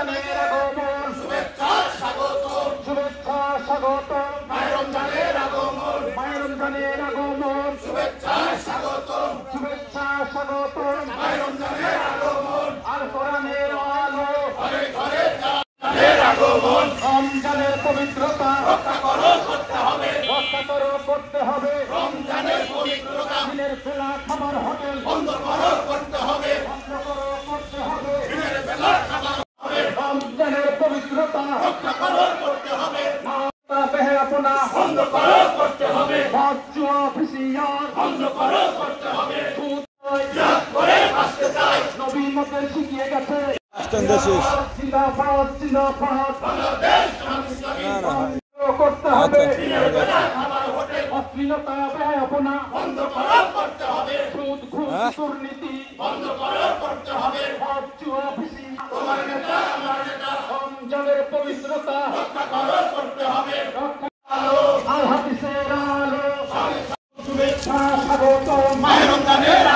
রমজানের আগমন, শুভেচ্ছা স্বাগতম, শুভেচ্ছা স্বাগতম, মাহে রমজানের আগমন, মাহে রমজানের আগমন, শুভেচ্ছা স্বাগতম, শুভেচ্ছা স্বাগতম, মাহে রমজানের আগমন, আল কোরআনের আলো ঘরে ঘরে রমজানের আগমন, রমজানের পবিত্রতা রক্ষা করো করতে হবে, রক্ষা করো করতে হবে, রমজানের পবিত্রতা দিনের বেলা খাবার হোটেল বন্ধ করো করতে হবে, বন্ধ করো করতে হবে, দিনের বেলা খাবার হবে, রমজানের পবিত্রতা রক্ষা করো করতে হবে, বেহায়াপনা বন্ধ করো করতে হবে, জুয়া ফিসিয়ার বন্ধ করো করতে হবে, জিহাদ করে বাঁচতে চাই নবী মতের শিখিয়ে গেছে জিন্দাবাদ জিন্দাবাদ বাংলাদেশ করতে হবে, অশ্লীলতা বেহায়াপনা বন্ধ করো করতে হবে, সুদ ঘুষ দুর্নীতি বন্ধ করো করতে হবে, জুয়া ফিসিয়ার তোমার নেতা আমার নেতা রমজানের পবিত্রতা রক্ষা করো করতে হবে, আল হাদিসের আলো শুভেচ্ছা স্বাগতম, মাহে রমজানের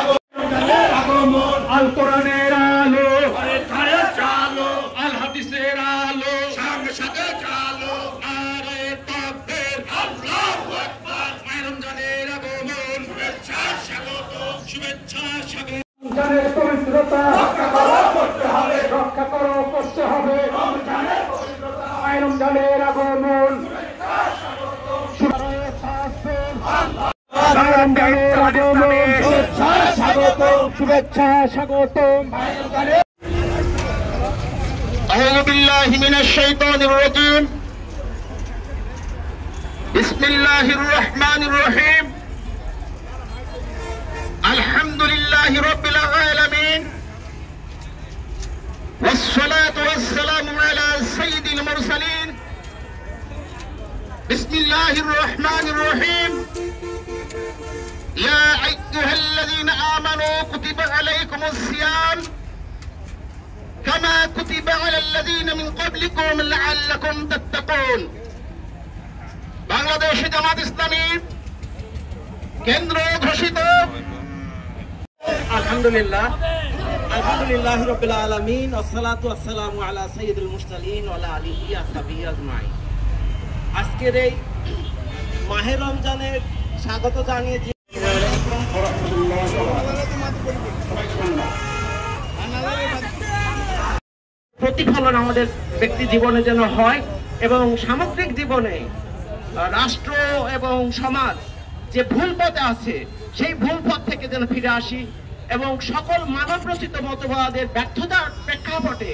আগমন, আল কোরআনের আলো ঘরে ঘরে চালো, আল হাদিসের আলো সঙ্গে সাথে চালো, নারে তাকবীর আল্লাহু আকবার, মাহে রমজানের আগমন, শুভেচ্ছা স্বাগতম, শুভেচ্ছা স্বাগতম, রমজানের পবিত্রতা রক্ষা করো করতে হবে, রক্ষা করো করতে হবে, রমজানের পবিত্রতা মাহে রমজানের আগমন, শুভেচ্ছা স্বাগতম, আউযু বিল্লাহি মিনাশ শাইতানির রাজীম, বিসমিল্লাহির রহমানির রহিম, আলহামদুলিল্লাহি রাব্বিল আলামিন, ওয়াসসালাতু ওয়াসসালামু আলা সাইয়্যিদিল মুরসালিন, বিসমিল্লাহির রহমানির রহিম, يا أيها الذين آمنوا كتب عليكم الصيام كما كتب على الذين من قبلكم لعلكم تتقون। বাংলাদেশ জামাত ইসলামী কেন্দ্র ঘোষিত আলহামদুলিল্লাহ রাব্বিল আলামিন, ওয়াসসালাতু ওয়াসসালামু আলা সাইয়্যিদিল মুরসালিন ওয়া আলা আলিহি ওয়া সাহবিহি আজমাইন। আজকের এই মাহে রমজানের স্বাগত জানিয়ে প্রতিফলন আমাদের ব্যক্তি জীবনে যেন হয় এবং সামগ্রিক জীবনে রাষ্ট্র এবং সমাজ যে ভুল পথে আছে সেই ভুল পথ থেকে যেন ফিরে আসি এবং সকল মানব রচিত মতবাদের ব্যর্থতার প্রেক্ষাপটে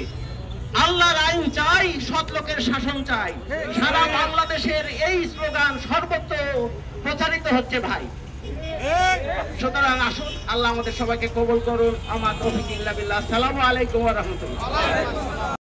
আল্লাহর আইন চাই, সৎ লোকের শাসন চাই, সারা বাংলাদেশের এই স্লোগান সর্বত্র প্রচারিত হচ্ছে ভাই। সুতরাং আসুন, আল্লাহ আমাদের সবাইকে কবুল করুন। আমার তৌফিক ইল্লা বিল্লাহ। আসসালামু আলাইকুম ওয়া রাহমাতুল্লাহ।